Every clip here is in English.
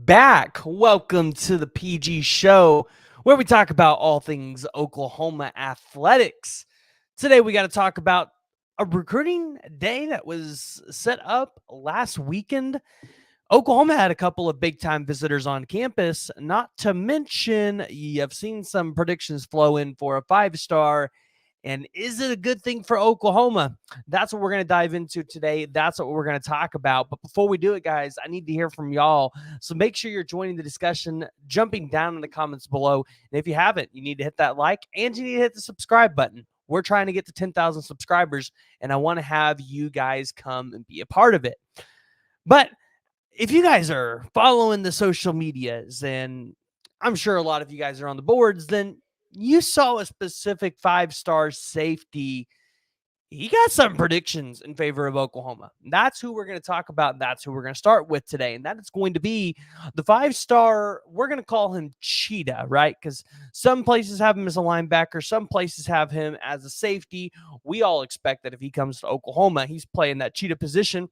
back. Welcome to the PG Show, where we talk about all things Oklahoma athletics. Today, we got to talk about a recruiting day that was set up last weekend. Oklahoma had a couple of big-time visitors on campus, not to mention you've seen some predictions flow in for a five-star. And is it a good thing for Oklahoma? That's what we're going to dive into today. That's what we're going to talk about. But before we do it, guys, I need to hear from y'all. So make sure you're joining the discussion, jumping down in the comments below. And if you haven't, you need to hit that like and you need to hit the subscribe button. We're trying to get to 10,000 subscribers, and I want to have you guys come and be a part of it. But if you guys are following the social medias, and I'm sure a lot of you guys are on the boards, then you saw a specific five-star safety. He got some predictions in favor of Oklahoma. That's who we're going to talk about. That's who we're going to start with today. And that is going to be the five-star. We're going to call him Cheetah, right? Because some places have him as a linebacker. Some places have him as a safety. We all expect that if he comes to Oklahoma, he's playing that Cheetah position.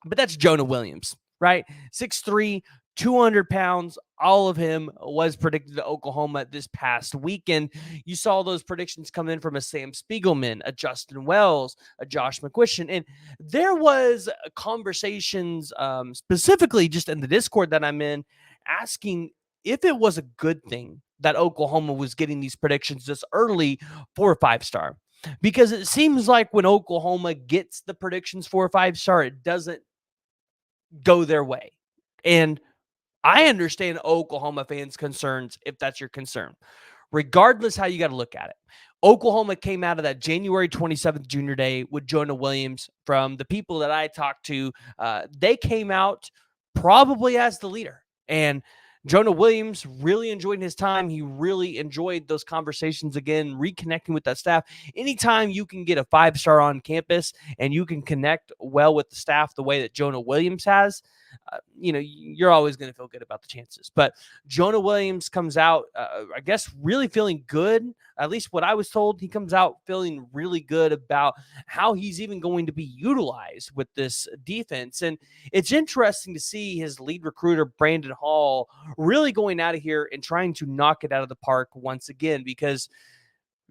But that's Jonah Williams, right? 6'3", 200 pounds. All of him was predicted to Oklahoma this past weekend. You saw those predictions come in from a Sam Spiegelman, a Justin Wells, a Josh McQuistion. And there was conversations specifically just in the Discord that I'm in asking if it was a good thing that Oklahoma was getting these predictions this early for a five-star. Because it seems like when Oklahoma gets the predictions for a five-star, it doesn't go their way. And I understand Oklahoma fans' concerns if that's your concern. Regardless how you got to look at it, Oklahoma came out of that January 27th junior day with Jonah Williams. From the people that I talked to, they came out probably as the leader. And Jonah Williams really enjoyed his time. He really enjoyed those conversations again, reconnecting with that staff. Anytime you can get a five-star on campus and you can connect well with the staff the way that Jonah Williams has, you're always going to feel good about the chances. But Jonah Williams comes out, I guess, really feeling good. At least what I was told, he comes out feeling really good about how he's even going to be utilized with this defense. And it's interesting to see his lead recruiter, Brandon Hall, really going out of here and trying to knock it out of the park once again, because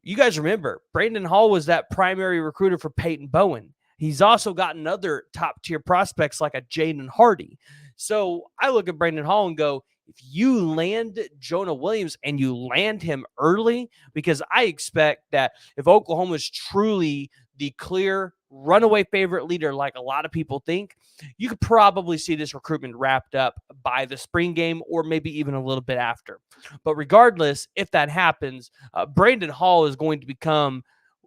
you guys remember, Brandon Hall was that primary recruiter for Peyton Bowen. He's also gotten other top-tier prospects like a Jaden Hardy. So I look at Brandon Hall and go, if you land Jonah Williams and you land him early, because I expect that if Oklahoma is truly the clear runaway favorite leader like a lot of people think, you could probably see this recruitment wrapped up by the spring game or maybe even a little bit after. But regardless, if that happens, Brandon Hall is going to become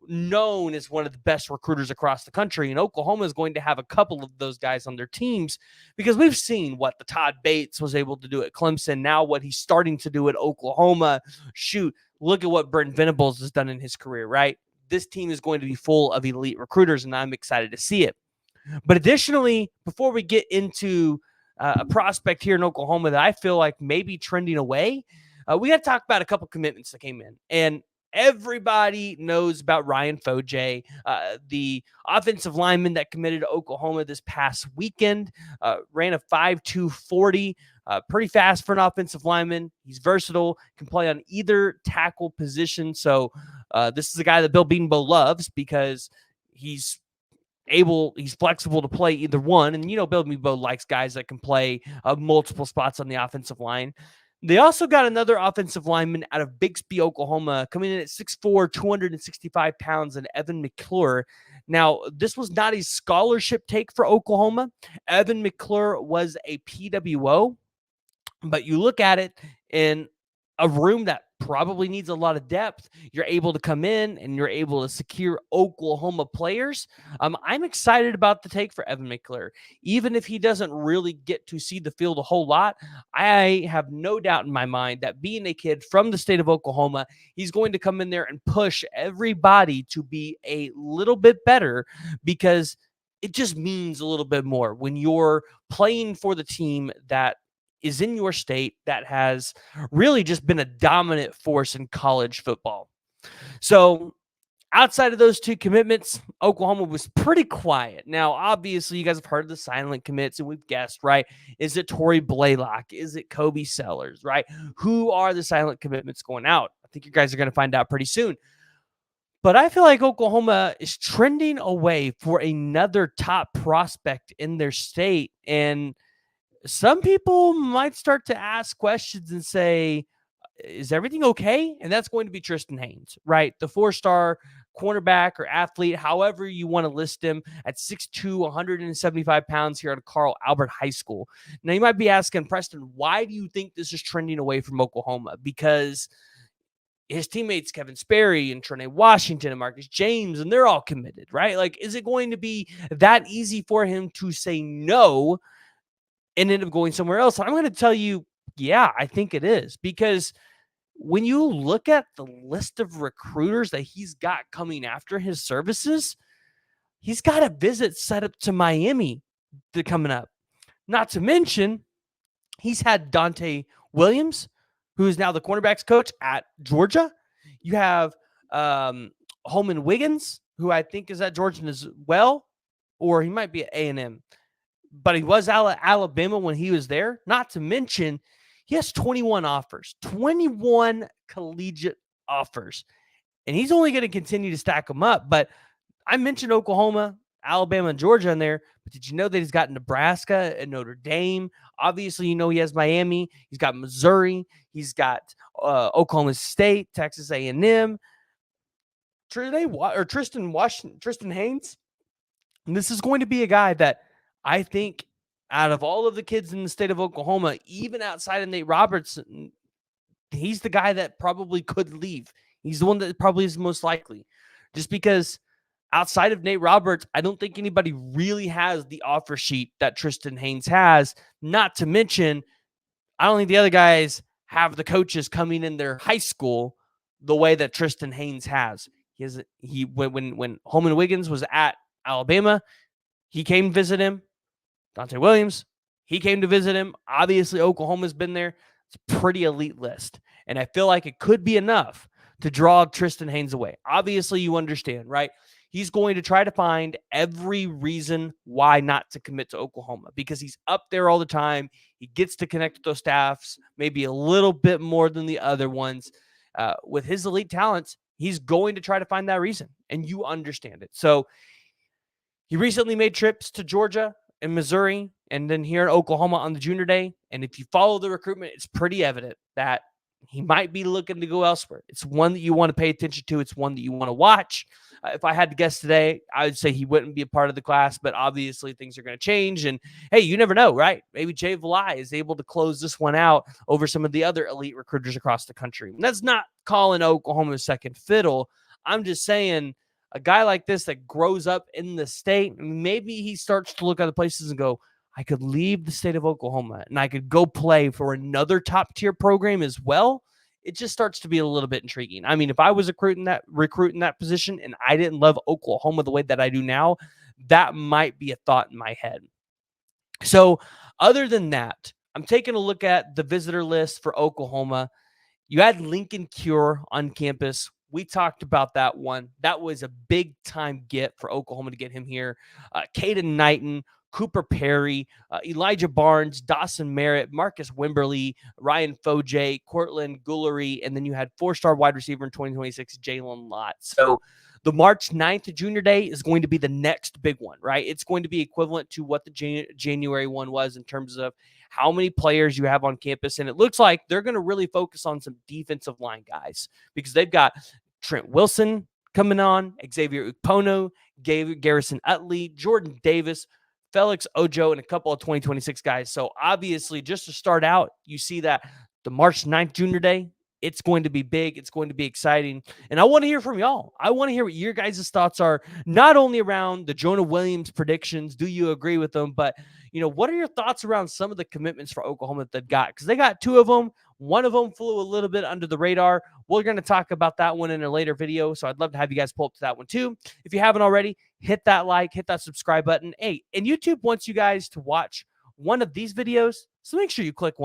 known as one of the best recruiters across the country, and Oklahoma is going to have a couple of those guys on their teams, because we've seen what the Todd Bates was able to do at Clemson, now what he's starting to do at Oklahoma. Shoot, look at what Brent Venables has done in his career, right? This team is going to be full of elite recruiters, and I'm excited to see it. But additionally, before we get into a prospect here in Oklahoma that I feel like may be trending away, we got to talk about a couple commitments that came in. And everybody knows about Ryan Foje, the offensive lineman that committed to Oklahoma this past weekend, ran a 5.2 40, pretty fast for an offensive lineman. He's versatile, can play on either tackle position. So this is a guy that Bill Bedenbaugh loves because he's flexible to play either one. And, Bill Bedenbaugh likes guys that can play multiple spots on the offensive line. They also got another offensive lineman out of Bixby, Oklahoma, coming in at 6'4", 265 pounds, and Evan McClure. Now, this was not a scholarship take for Oklahoma. Evan McClure was a PWO, but you look at it in a room that probably needs a lot of depth. You're able to come in and you're able to secure Oklahoma players. I'm excited about the take for Evan McClure. Even if he doesn't really get to see the field a whole lot, I have no doubt in my mind that being a kid from the state of Oklahoma, he's going to come in there and push everybody to be a little bit better, because it just means a little bit more when you're playing for the team that is in your state, that has really just been a dominant force in college football. So Outside of those two commitments, Oklahoma was pretty quiet. Now, obviously, you guys have heard the silent commits, and we've guessed, right? Is it Torrey Blaylock? Is it Kobe Sellers, right? Who are the silent commitments going out? I think you guys are going to find out pretty soon. But I feel like Oklahoma is trending away for another top prospect in their state. And some people might start to ask questions and say, is everything okay? And that's going to be Trystan Hanes, right? The 4-star cornerback or athlete, however you want to list him, at 6'2", 175 pounds here at Carl Albert High School. Now, you might be asking, Preston, why do you think this is trending away from Oklahoma? Because his teammates, Kevin Sperry and Trene Washington and Marcus James, and they're all committed, right? Like, is it going to be that easy for him to say no and end up going somewhere else? I'm going to tell you, yeah, I think it is, because when you look at the list of recruiters that he's got coming after his services, he's got a visit set up to Miami coming up. Not to mention, he's had Jonah Williams, who is now the cornerbacks coach at Georgia. You have Holman Wiggins, who I think is at Georgia as well, or he might be at A&M. But he was at Alabama when he was there. Not to mention, he has 21 offers, 21 collegiate offers. And he's only going to continue to stack them up. But I mentioned Oklahoma, Alabama, and Georgia in there. But did you know that he's got Nebraska and Notre Dame? Obviously, you know he has Miami. He's got Missouri. He's got Oklahoma State, Texas A&M. Tristan Haynes. And this is going to be a guy that I think out of all of the kids in the state of Oklahoma, even outside of Nate Roberts, he's the guy that probably could leave. He's the one that probably is most likely. Just because outside of Nate Roberts, I don't think anybody really has the offer sheet that Trystan Haynes has. Not to mention, I don't think the other guys have the coaches coming in their high school the way that Trystan Haynes has. When Holman Wiggins was at Alabama, he came to visit him. Jonah Williams, he came to visit him. Obviously, Oklahoma's been there. It's a pretty elite list. And I feel like it could be enough to draw Trystan Haynes away. Obviously, you understand, right? He's going to try to find every reason why not to commit to Oklahoma, because he's up there all the time. He gets to connect with those staffs, maybe a little bit more than the other ones. With his elite talents, he's going to try to find that reason, and you understand it. So he recently made trips to Georgia in Missouri, and then here in Oklahoma on the junior day. And if you follow the recruitment, it's pretty evident that he might be looking to go elsewhere. It's one that you want to pay attention to. It's one that you want to watch. If I had to guess today, I would say he wouldn't be a part of the class, but obviously things are going to change. And hey, you never know, right? Maybe Jay Valai is able to close this one out over some of the other elite recruiters across the country. And that's not calling Oklahoma second fiddle. I'm just saying, a guy like this that grows up in the state, maybe he starts to look at the places and go, I could leave the state of Oklahoma and I could go play for another top tier program as well. It just starts to be a little bit intriguing. I mean, if I was recruiting that position and I didn't love Oklahoma the way that I do now, that might be a thought in my head. So other than that, I'm taking a look at the visitor list for Oklahoma. You had Lincoln Cure on campus. We talked about that one. That was a big-time get for Oklahoma to get him here. Caden Knighton, Cooper Perry, Elijah Barnes, Dawson Merritt, Marcus Wimberly, Ryan Foje, Cortland Gullery, and then you had 4-star wide receiver in 2026, Jalen Lott. So the March 9th junior day is going to be the next big one, right? It's going to be equivalent to what the January one was in terms of how many players you have on campus. And it looks like they're going to really focus on some defensive line guys because they've got Trent Wilson coming on, Xavier Ukpono, Garrison Utley, Jordan Davis, Felix Ojo, and a couple of 2026 guys. So obviously, just to start out, you see that the March 9th junior day, it's going to be big. It's going to be exciting. And I want to hear from y'all. I want to hear what your guys' thoughts are, not only around the Jonah Williams predictions. Do you agree with them? But, what are your thoughts around some of the commitments for Oklahoma that they've got? Because they got 2 of them. One of them flew a little bit under the radar. We're going to talk about that one in a later video. So I'd love to have you guys pull up to that one too. If you haven't already, hit that like, hit that subscribe button. Hey, and YouTube wants you guys to watch one of these videos. So make sure you click one.